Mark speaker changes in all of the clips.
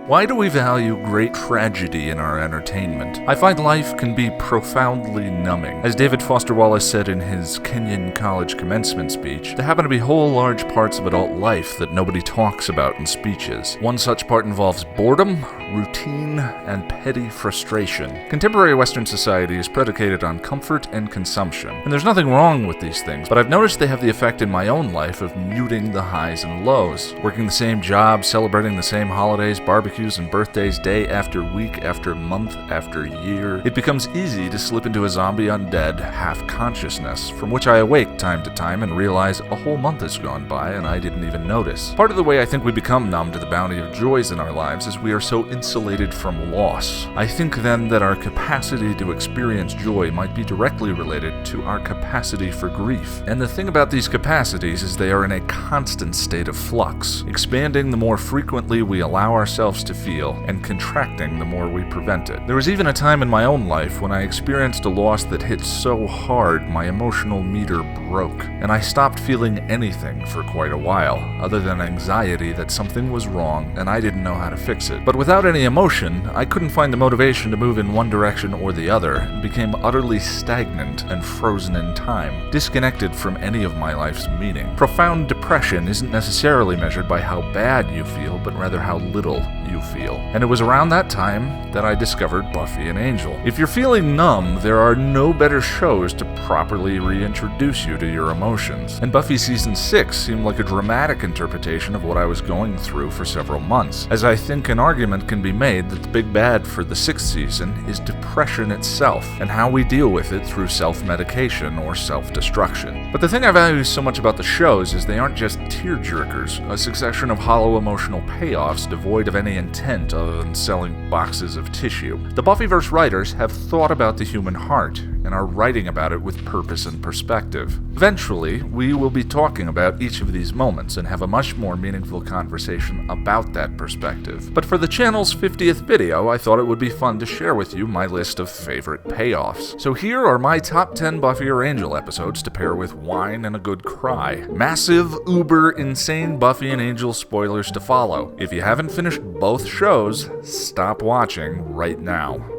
Speaker 1: Why do we value great tragedy in our entertainment? I find life can be profoundly numbing. As David Foster Wallace said in his Kenyon College commencement speech, there happen to be whole large parts of adult life that nobody talks about in speeches. One such part involves boredom, routine, and petty frustration. Contemporary Western society is predicated on comfort and consumption, and there's nothing wrong with these things, but I've noticed they have the effect in my own life of muting the highs and lows. Working the same job, celebrating the same holidays, barbecues and birthdays day after week after month after year, it becomes easy to slip into a zombie undead half-consciousness, from which I awake time to time and realize a whole month has gone by and I didn't even notice. Part of the way I think we become numb to the bounty of joys in our lives is we are so insulated from loss. I think then that our capacity to experience joy might be directly related to our capacity for grief. And the thing about these capacities is they are in a constant state of flux, expanding the more frequently we allow ourselves to feel, and contracting the more we prevent it. There was even a time in my own life when I experienced a loss that hit so hard my emotional meter broke, and I stopped feeling anything for quite a while, other than anxiety that something was wrong and I didn't know how to fix it. But without any emotion, I couldn't find the motivation to move in one direction or the other, and became utterly stagnant and frozen in time, disconnected from any of my life's meaning. Profound depression isn't necessarily measured by how bad you feel, but rather how little you feel. And it was around that time that I discovered Buffy and Angel. If you're feeling numb, there are no better shows to properly reintroduce you to your emotions. And Buffy Season 6 seemed like a dramatic interpretation of what I was going through for several months, as I think an argument can be made that the big bad for the 6th season is depression itself, and how we deal with it through self-medication or self-destruction. But the thing I value so much about the shows is they aren't just tearjerkers, a succession of hollow emotional payoffs devoid of any intent other than selling boxes of tissue. The Buffyverse writers have thought about the human heart and are writing about it with purpose and perspective. Eventually, we will be talking about each of these moments and have a much more meaningful conversation about that perspective. But for the channel's 50th video, I thought it would be fun to share with you my list of favorite payoffs. So here are my top 10 Buffy or Angel episodes to pair with wine and a good cry. Massive, uber, insane Buffy and Angel spoilers to follow. If you haven't finished both shows, stop watching right now.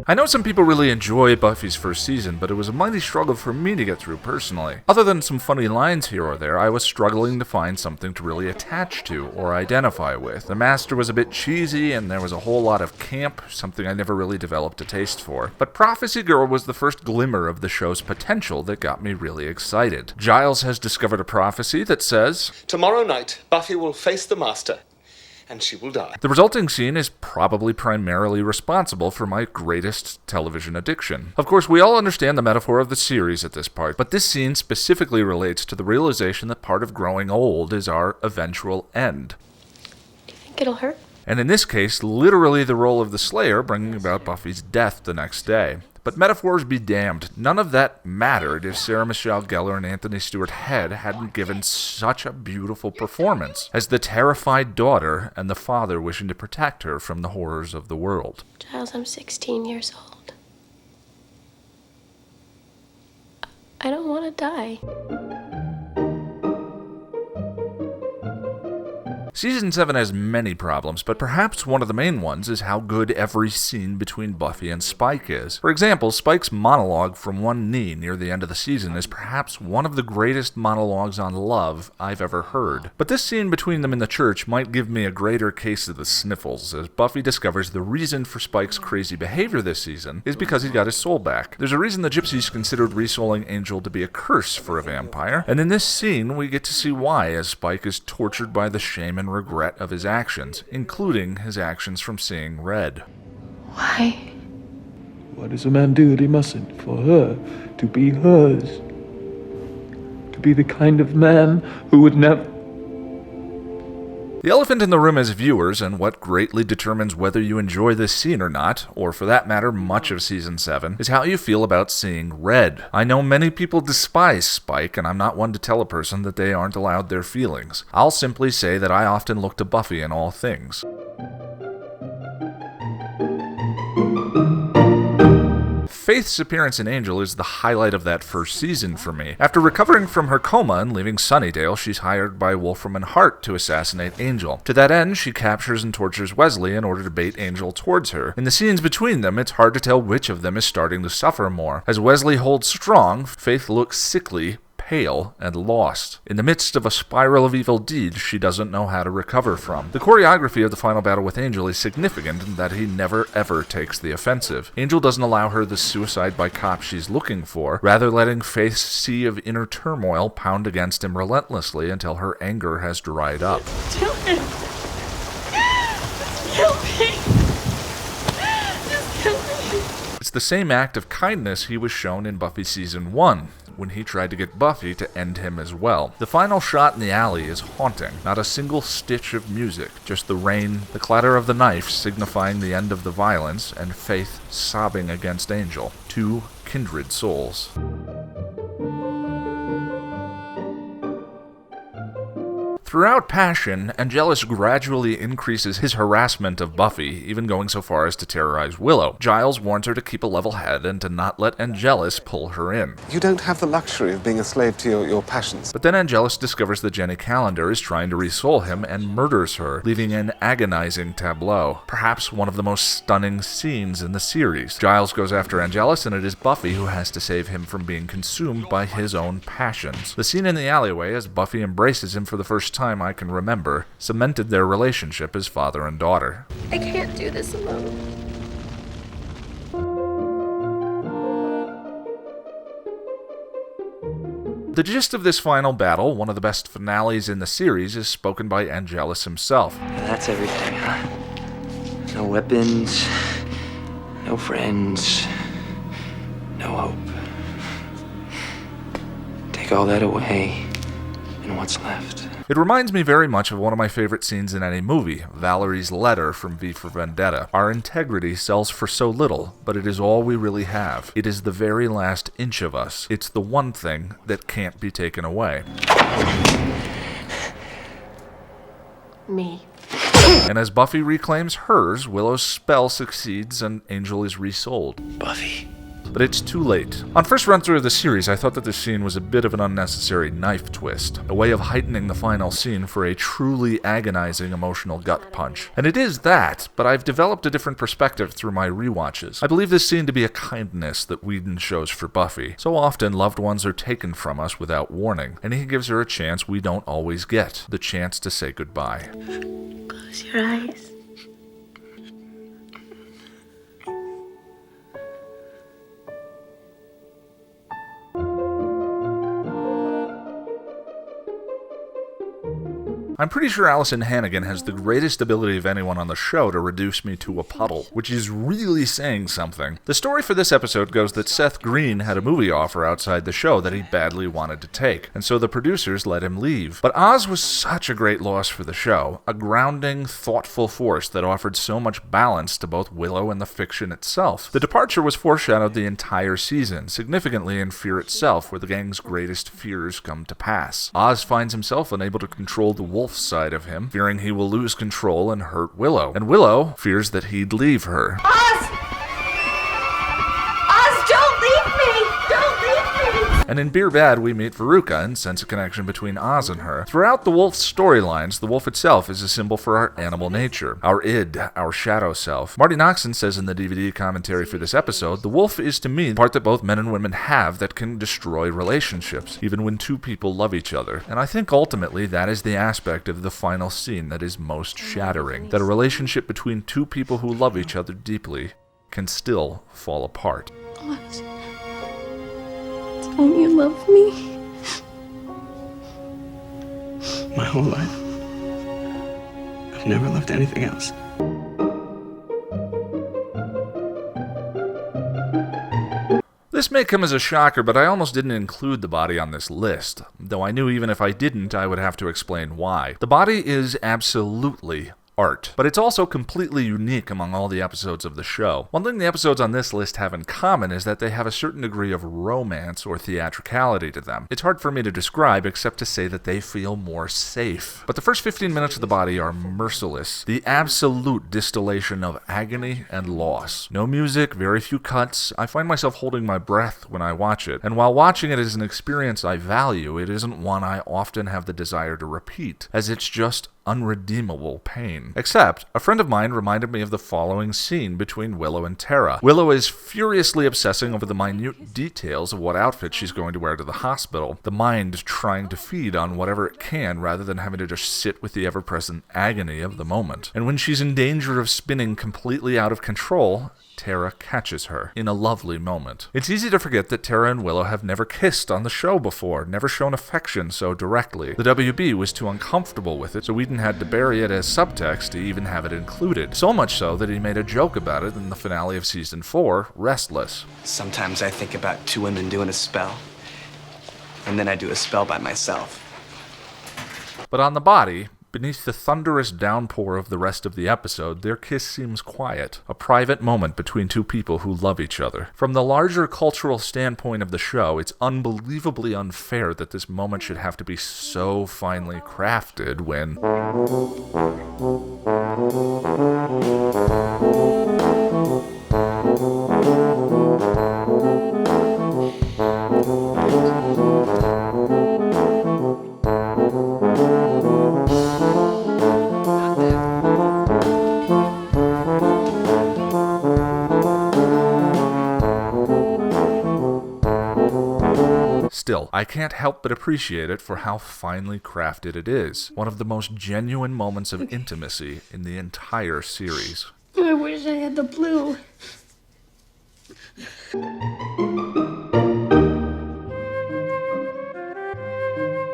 Speaker 1: I know some people really enjoy Buffy's first season, but it was a mighty struggle for me to get through personally. Other than some funny lines here or there, I was struggling to find something to really attach to or identify with. The Master was a bit cheesy, and there was a whole lot of camp, something I never really developed a taste for. But Prophecy Girl was the first glimmer of the show's potential that got me really excited. Giles has discovered a prophecy that says,
Speaker 2: "Tomorrow night, Buffy will face the Master, and she will die."
Speaker 1: The resulting scene is probably primarily responsible for my greatest television addiction. Of course, we all understand the metaphor of the series at this part, but this scene specifically relates to the realization that part of growing old is our eventual end.
Speaker 3: Do you think it'll hurt?
Speaker 1: And in this case, literally the role of the Slayer bringing about Buffy's death the next day. But metaphors be damned, none of that mattered if Sarah Michelle Gellar and Anthony Stewart Head hadn't given such a beautiful performance as the terrified daughter and the father wishing to protect her from the horrors of the world.
Speaker 3: Giles, I'm 16 years old. I don't want to die.
Speaker 1: Season 7 has many problems, but perhaps one of the main ones is how good every scene between Buffy and Spike is. For example, Spike's monologue from one knee near the end of the season is perhaps one of the greatest monologues on love I've ever heard. But this scene between them in the church might give me a greater case of the sniffles, as Buffy discovers the reason for Spike's crazy behavior this season is because he's got his soul back. There's a reason the Gypsies considered resouling Angel to be a curse for a vampire, and in this scene we get to see why, as Spike is tortured by the shame and regret of his actions, including his actions from seeing red.
Speaker 3: Why?
Speaker 4: What does a man do that he mustn't for her to be hers? To be the kind of man who would never...
Speaker 1: The elephant in the room as viewers, and what greatly determines whether you enjoy this scene or not, or for that matter much of Season 7, is how you feel about seeing red. I know many people despise Spike, and I'm not one to tell a person that they aren't allowed their feelings. I'll simply say that I often look to Buffy in all things. Faith's appearance in Angel is the highlight of that first season for me. After recovering from her coma and leaving Sunnydale, she's hired by Wolfram and Hart to assassinate Angel. To that end, she captures and tortures Wesley in order to bait Angel towards her. In the scenes between them, it's hard to tell which of them is starting to suffer more. As Wesley holds strong, Faith looks sickly, pale, and lost. In the midst of a spiral of evil deeds she doesn't know how to recover from. The choreography of the final battle with Angel is significant in that he never ever takes the offensive. Angel doesn't allow her the suicide by cop she's looking for, rather letting Faith's sea of inner turmoil pound against him relentlessly until her anger has dried up.
Speaker 3: Kill him. Just kill me. Just kill me.
Speaker 1: It's the same act of kindness he was shown in Buffy Season 1, when he tried to get Buffy to end him as well. The final shot in the alley is haunting. Not a single stitch of music, just the rain, the clatter of the knife signifying the end of the violence, and Faith sobbing against Angel. Two kindred souls. Throughout Passion, Angelus gradually increases his harassment of Buffy, even going so far as to terrorize Willow. Giles warns her to keep a level head and to not let Angelus pull her in.
Speaker 5: You don't have the luxury of being a slave to your passions.
Speaker 1: But then Angelus discovers that Jenny Calendar is trying to resoul him and murders her, leaving an agonizing tableau. Perhaps one of the most stunning scenes in the series. Giles goes after Angelus, and it is Buffy who has to save him from being consumed by his own passions. The scene in the alleyway, as Buffy embraces him for the first time I can remember, cemented their relationship as father and daughter.
Speaker 3: I can't do this alone.
Speaker 1: The gist of this final battle, one of the best finales in the series, is spoken by Angelus himself.
Speaker 6: That's everything, huh? No weapons, no friends, no hope. Take all that away, and what's left?
Speaker 1: It reminds me very much of one of my favorite scenes in any movie, Valerie's letter from V for Vendetta. Our integrity sells for so little, but it is all we really have. It is the very last inch of us. It's the one thing that can't be taken away.
Speaker 3: Me.
Speaker 1: And as Buffy reclaims hers, Willow's spell succeeds and Angel is resouled.
Speaker 6: Buffy.
Speaker 1: But it's too late. On first run-through of the series, I thought that this scene was a bit of an unnecessary knife twist, a way of heightening the final scene for a truly agonizing emotional gut punch. And it is that, but I've developed a different perspective through my rewatches. I believe this scene to be a kindness that Whedon shows for Buffy. So often, loved ones are taken from us without warning, and he gives her a chance we don't always get, the chance to say goodbye.
Speaker 3: Close your eyes.
Speaker 1: I'm pretty sure Allison Hannigan has the greatest ability of anyone on the show to reduce me to a puddle, which is really saying something. The story for this episode goes that Seth Green had a movie offer outside the show that he badly wanted to take, and so the producers let him leave. But Oz was such a great loss for the show, a grounding, thoughtful force that offered so much balance to both Willow and the fiction itself. The departure was foreshadowed the entire season, significantly in Fear itself, where the gang's greatest fears come to pass. Oz finds himself unable to control the wolf side of him, fearing he will lose control and hurt Willow. And Willow fears that he'd leave her.
Speaker 3: Oz! Oz, don't leave me! Don't leave me!
Speaker 1: And in Beer Bad, we meet Veruca and sense a connection between Oz and her. Throughout the wolf's storylines, the wolf itself is a symbol for our animal nature, our id, our shadow self. Marty Noxon says in the DVD commentary for this episode, the wolf is to me the part that both men and women have that can destroy relationships, even when two people love each other. And I think ultimately that is the aspect of the final scene that is most shattering, that a relationship between two people who love each other deeply can still fall apart.
Speaker 3: Oz, don't you love me?
Speaker 6: My whole life. I've never loved anything else.
Speaker 1: This may come as a shocker, but I almost didn't include the body on this list, though I knew even if I didn't, I would have to explain why. The body is absolutely art. But it's also completely unique among all the episodes of the show. One thing the episodes on this list have in common is that they have a certain degree of romance or theatricality to them. It's hard for me to describe except to say that they feel more safe. But the first 15 minutes of the body are merciless. The absolute distillation of agony and loss. No music, very few cuts. I find myself holding my breath when I watch it. And while watching it is an experience I value, it isn't one I often have the desire to repeat, as it's just unredeemable pain. Except, a friend of mine reminded me of the following scene between Willow and Tara. Willow is furiously obsessing over the minute details of what outfit she's going to wear to the hospital, the mind trying to feed on whatever it can rather than having to just sit with the ever-present agony of the moment. And when she's in danger of spinning completely out of control, Tara catches her in a lovely moment. It's easy to forget that Tara and Willow have never kissed on the show before, never shown affection so directly. The WB was too uncomfortable with it, so Whedon had to bury it as subtext to even have it included. So much so that he made a joke about it in the finale of season 4, Restless.
Speaker 6: Sometimes I think about two women doing a spell, and then I do a spell by myself.
Speaker 1: But on the body, beneath the thunderous downpour of the rest of the episode, their kiss seems quiet, a private moment between two people who love each other. From the larger cultural standpoint of the show, it's unbelievably unfair that this moment should have to be so finely crafted when Still, I can't help but appreciate it for how finely crafted it is. One of the most genuine moments of intimacy in the entire series.
Speaker 3: I wish I had the blue.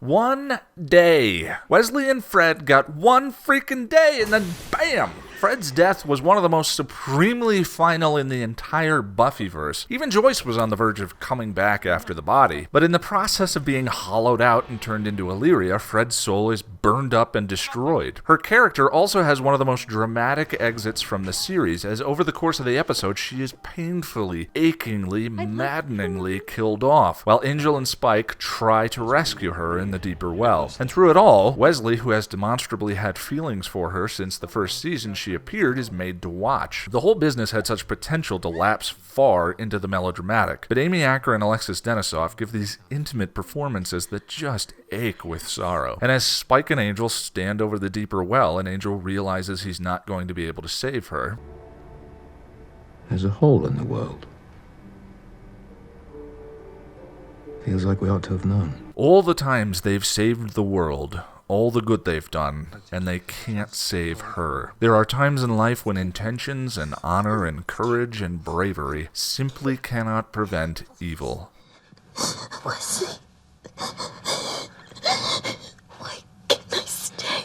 Speaker 1: One day. Wesley and Fred got one freaking day, and then bam! Fred's death was one of the most supremely final in the entire Buffyverse. Even Joyce was on the verge of coming back after the body. But in the process of being hollowed out and turned into Illyria, Fred's soul is burned up and destroyed. Her character also has one of the most dramatic exits from the series, as over the course of the episode, she is painfully, achingly, maddeningly killed off, while Angel and Spike try to rescue her in the deeper well. And through it all, Wesley, who has demonstrably had feelings for her since the first season she appeared, is made to watch. The whole business had such potential to lapse far into the melodramatic, but Amy Acker and Alexis Denisof give these intimate performances that just ache with sorrow. And as Spike and Angel stand over the deeper well and Angel realizes he's not going to be able to save her,
Speaker 7: there's a hole in the world. Feels like we ought to have known.
Speaker 1: all the times they've saved the world, all the good they've done, and they can't save her. There are times in life when intentions and honor and courage and bravery simply cannot prevent evil.
Speaker 3: Wesley. Why can't I stay?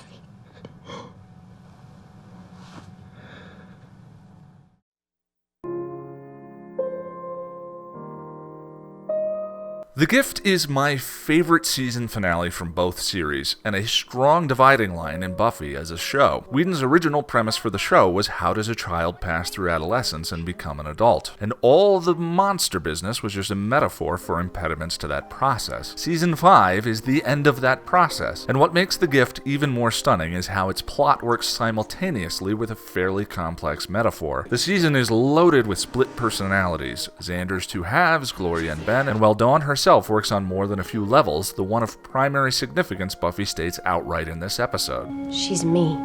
Speaker 1: The Gift is my favorite season finale from both series, and a strong dividing line in Buffy as a show. Whedon's original premise for the show was how does a child pass through adolescence and become an adult, and all the monster business was just a metaphor for impediments to that process. Season 5 is the end of that process, and what makes The Gift even more stunning is how its plot works simultaneously with a fairly complex metaphor. The season is loaded with split personalities, Xander's two halves, Gloria and Ben, and while Dawn herself works on more than a few levels, the one of primary significance Buffy states outright in this episode.
Speaker 3: She's me.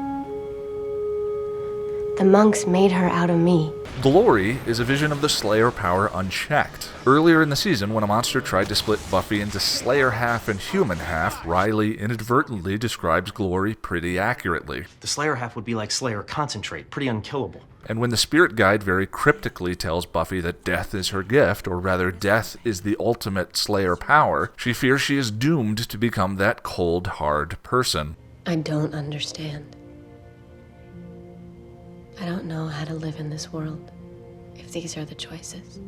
Speaker 3: The monks made her out of me.
Speaker 1: Glory is a vision of the Slayer power unchecked. Earlier in the season, when a monster tried to split Buffy into Slayer half and human half, Riley inadvertently describes Glory pretty accurately.
Speaker 8: The Slayer half would be like Slayer concentrate, pretty unkillable.
Speaker 1: And when the Spirit Guide very cryptically tells Buffy that death is her gift, or rather death is the ultimate Slayer power, she fears she is doomed to become that cold, hard person.
Speaker 3: I don't understand. I don't know how to live in this world if these are the choices.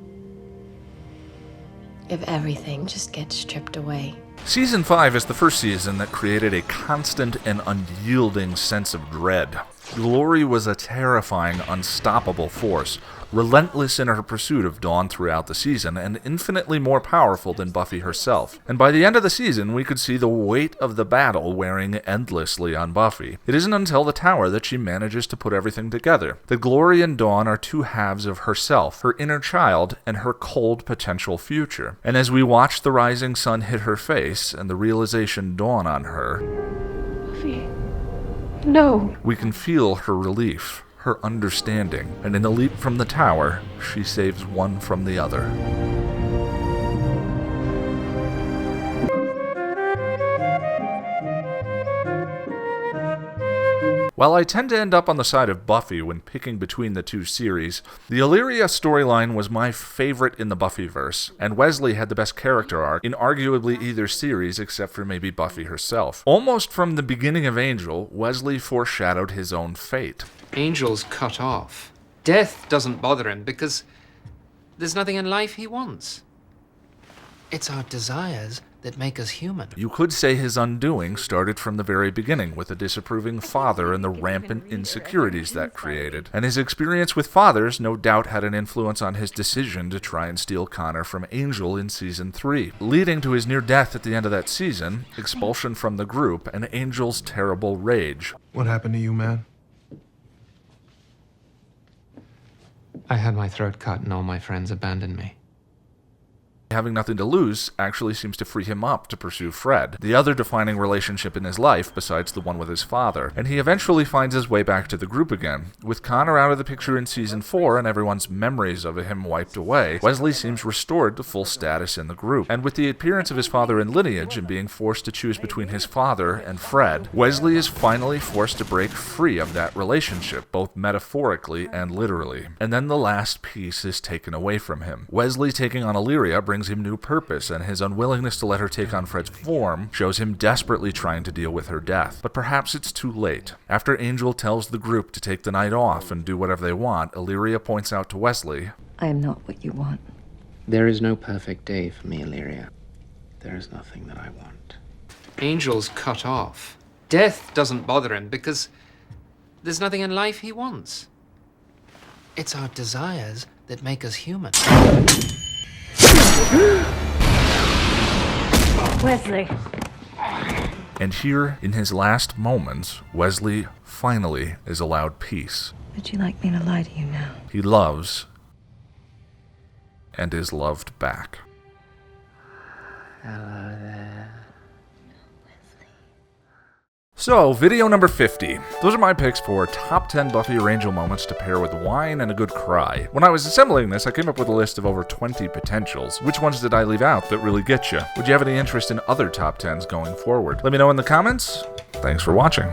Speaker 3: If everything just gets stripped away.
Speaker 1: Season 5 is the first season that created a constant and unyielding sense of dread. Glory was a terrifying, unstoppable force, relentless in her pursuit of Dawn throughout the season, and infinitely more powerful than Buffy herself. And by the end of the season, we could see the weight of the battle wearing endlessly on Buffy. It isn't until the tower that she manages to put everything together. That Glory and Dawn are two halves of herself, her inner child, and her cold potential future. And as we watch the rising sun hit her face, and the realization dawn on her,
Speaker 3: Buffy. No.
Speaker 1: we can feel her relief, her understanding, and in a leap from the tower, she saves one from the other. While I tend to end up on the side of Buffy when picking between the two series, the Illyria storyline was my favorite in the Buffyverse, and Wesley had the best character arc in arguably either series except for maybe Buffy herself. Almost from the beginning of Angel, Wesley foreshadowed his own fate.
Speaker 9: Angel's cut off. Death doesn't bother him because there's nothing in life he wants. It's our desires that make us human.
Speaker 1: You could say his undoing started from the very beginning with a disapproving father and the rampant insecurities that created. And his experience with fathers no doubt had an influence on his decision to try and steal Connor from Angel in Season 3, leading to his near death at the end of that season, expulsion from the group, and Angel's terrible rage.
Speaker 10: What happened to you, man?
Speaker 9: I had my throat cut and all my friends abandoned me.
Speaker 1: Having nothing to lose actually seems to free him up to pursue Fred, the other defining relationship in his life besides the one with his father, and he eventually finds his way back to the group again. With Connor out of the picture in Season 4 and everyone's memories of him wiped away, Wesley seems restored to full status in the group. And with the appearance of his father in lineage and being forced to choose between his father and Fred, Wesley is finally forced to break free of that relationship, both metaphorically and literally. And then the last piece is taken away from him. Wesley taking on Illyria brings him new purpose, and his unwillingness to let her take on Fred's form shows him desperately trying to deal with her death. But perhaps it's too late. After Angel tells the group to take the night off and do whatever they want, Illyria points out to Wesley,
Speaker 3: I am not what you want.
Speaker 11: There is no perfect day for me, Illyria. There is nothing that I want.
Speaker 9: Angel's cut off. Death doesn't bother him because there's nothing in life he wants. It's our desires that make us human.
Speaker 3: Wesley.
Speaker 1: And here, in his last moments, Wesley finally is allowed peace.
Speaker 3: Would you like me to lie to you now?
Speaker 1: He loves and is loved back.
Speaker 11: Hello there.
Speaker 1: So, video number 50. Those are my picks for top 10 Buffy or Angel moments to pair with wine and a good cry. When I was assembling this, I came up with a list of over 20 potentials. Which ones did I leave out that really get you? Would you have any interest in other top 10s going forward? Let me know in the comments. Thanks for watching.